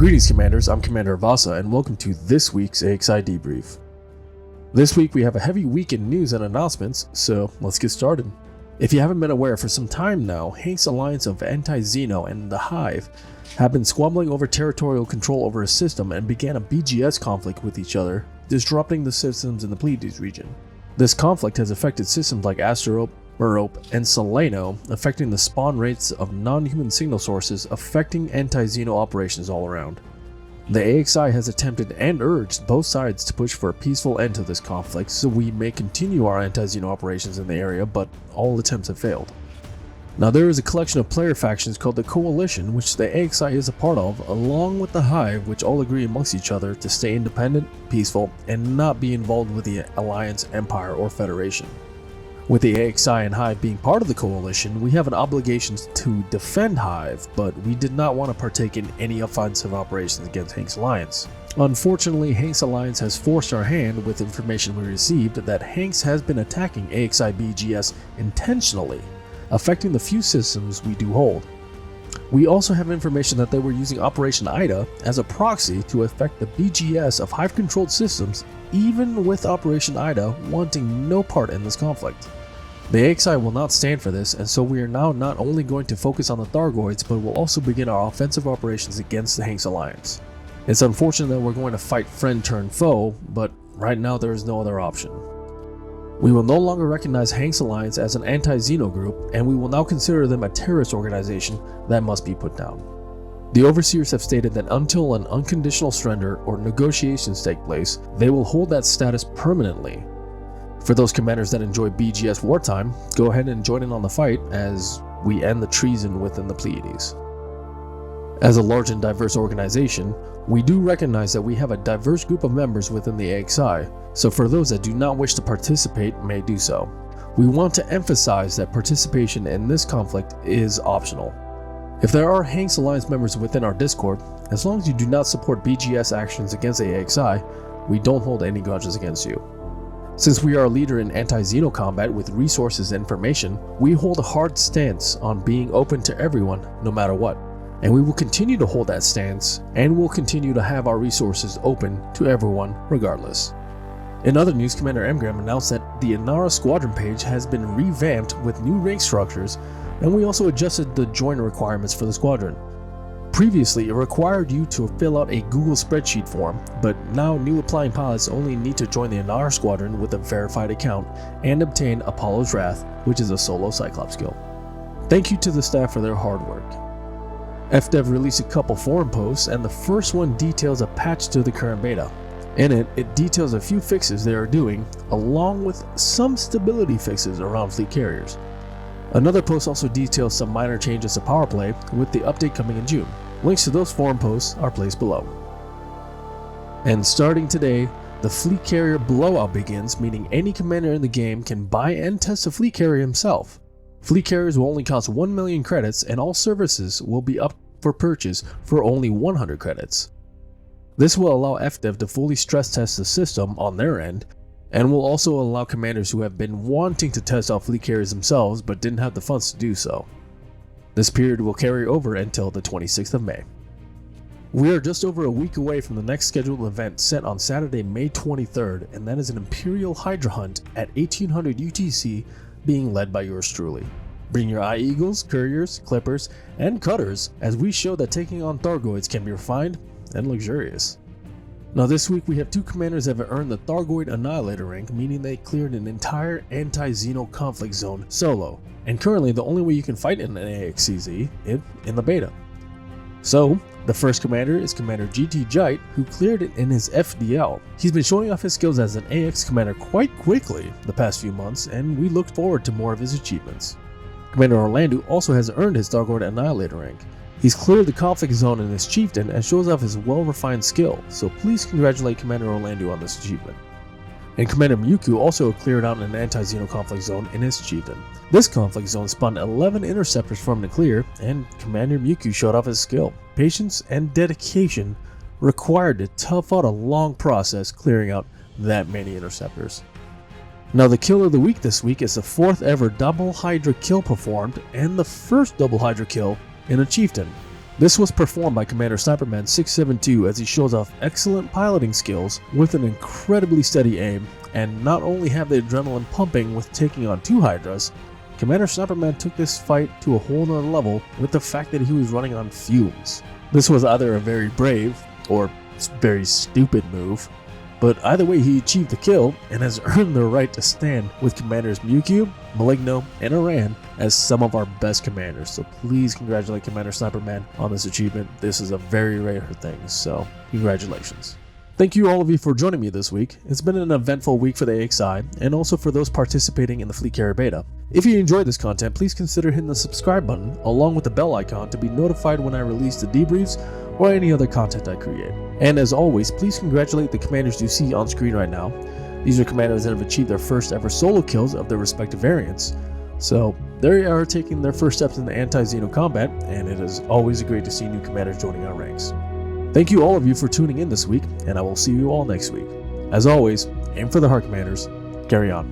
Greetings Commanders, I'm Commander Avasa and welcome to this week's AXI Debrief. This week we have a heavy week in news and announcements, so let's get started. If you haven't been aware, for some time now, Hinks' alliance of Anti-Xeno and the Hive have been squabbling over territorial control over a system and began a BGS conflict with each other, disrupting the systems in the Pleiades region. This conflict has affected systems like Asterope, Merope, and Seleno, affecting the spawn rates of non-human signal sources, affecting anti-Xeno operations all around. The AXI has attempted and urged both sides to push for a peaceful end to this conflict so we may continue our anti-Xeno operations in the area, but all attempts have failed. Now there is a collection of player factions called the Coalition, which the AXI is a part of, along with the Hive, which all agree amongst each other to stay independent, peaceful, and not be involved with the Alliance, Empire, or Federation. With the AXI and Hive being part of the Coalition, we have an obligation to defend Hive, but we did not want to partake in any offensive operations against Hinks' Alliance. Unfortunately, Hinks' Alliance has forced our hand with information we received that Hinks has been attacking AXI BGS intentionally, affecting the few systems we do hold. We also have information that they were using Operation Ida as a proxy to affect the BGS of Hive-controlled systems, even with Operation Ida wanting no part in this conflict. The AXI will not stand for this, and so we are now not only going to focus on the Thargoids, but will also begin our offensive operations against the Hinks Alliance. It's unfortunate that we're going to fight friend turn foe, but right now there is no other option. We will no longer recognize Hinks Alliance as an anti-Xeno group, and we will now consider them a terrorist organization that must be put down. The Overseers have stated that until an unconditional surrender or negotiations take place, they will hold that status permanently. For those commanders that enjoy BGS wartime, go ahead and join in on the fight as we end the treason within the Pleiades. As a large and diverse organization, we do recognize that we have a diverse group of members within the AXI, so for those that do not wish to participate may do so. We want to emphasize that participation in this conflict is optional. If there are Hinks Alliance members within our Discord, as long as you do not support BGS actions against the AXI, we don't hold any grudges against you. Since we are a leader in anti-Xeno combat with resources and information, we hold a hard stance on being open to everyone no matter what. And we will continue to hold that stance, and we'll continue to have our resources open to everyone regardless. In other news, Commander Mgram announced that the Inara Squadron page has been revamped with new rank structures, and we also adjusted the join requirements for the squadron. Previously, it required you to fill out a Google spreadsheet form, but now new applying pilots only need to join the Inara Squadron with a verified account and obtain Apollo's Wrath, which is a solo Cyclops skill. Thank you to the staff for their hard work. FDev released a couple forum posts, and the first one details a patch to the current beta. In it, it details a few fixes they are doing, along with some stability fixes around fleet carriers. Another post also details some minor changes to power play, with the update coming in June. Links to those forum posts are placed below. And starting today, the fleet carrier blowout begins, meaning any commander in the game can buy and test a fleet carrier himself. Fleet carriers will only cost 1 million credits, and all services will be up for purchase for only 100 credits. This will allow FDev to fully stress test the system on their end, and will also allow commanders who have been wanting to test out fleet carriers themselves but didn't have the funds to do so. This period will carry over until the 26th of May. We are just over a week away from the next scheduled event set on Saturday, May 23rd, and that is an Imperial Hydra hunt at 1800 UTC being led by yours truly. Bring your Eye Eagles, Couriers, Clippers, and Cutters as we show that taking on Thargoids can be refined and luxurious. Now this week we have two commanders that have earned the Thargoid Annihilator rank, meaning they cleared an entire anti-Xeno conflict zone solo, and currently the only way you can fight in an AXCZ is in the beta. So, the first commander is Commander GT Jite, who cleared it in his FDL. He's been showing off his skills as an AX commander quite quickly the past few months, and we look forward to more of his achievements. Commander Orlando also has earned his Thargoid Annihilator rank. He's cleared the conflict zone in his chieftain and shows off his well-refined skill, so please congratulate Commander Orlando on this achievement. And Commander Mewtwo also cleared out an anti-Xeno conflict zone in his chieftain. This conflict zone spawned 11 interceptors for him to clear, and Commander Mewtwo showed off his skill. Patience and dedication required to tough out a long process clearing out that many interceptors. Now the kill of the week this week is the 4th ever double Hydra kill performed, and the first double Hydra kill in a chieftain. This was performed by Commander Sniperman672 as he shows off excellent piloting skills with an incredibly steady aim, and not only have the adrenaline pumping with taking on 2 Hydras, Commander Sniperman took this fight to a whole nother level with the fact that he was running on fumes. This was either a very brave or very stupid move, but either way he achieved the kill and has earned the right to stand with Commanders Mewcube, Maligno, and Aran as some of our best commanders. So please congratulate Commander Sniperman on this achievement. This is a very rare thing, so congratulations. Thank you all of you for joining me this week. It's been an eventful week for the AXI and also for those participating in the Fleet Carrier Beta. If you enjoyed this content, please consider hitting the subscribe button along with the bell icon to be notified when I release the debriefs or any other content I create. And as always, please congratulate the commanders you see on screen right now. These are commanders that have achieved their first ever solo kills of their respective variants. So they are taking their first steps in the anti-Xeno combat, and it is always great to see new commanders joining our ranks. Thank you all of you for tuning in this week, and I will see you all next week. As always, aim for the heart, commanders. Carry on.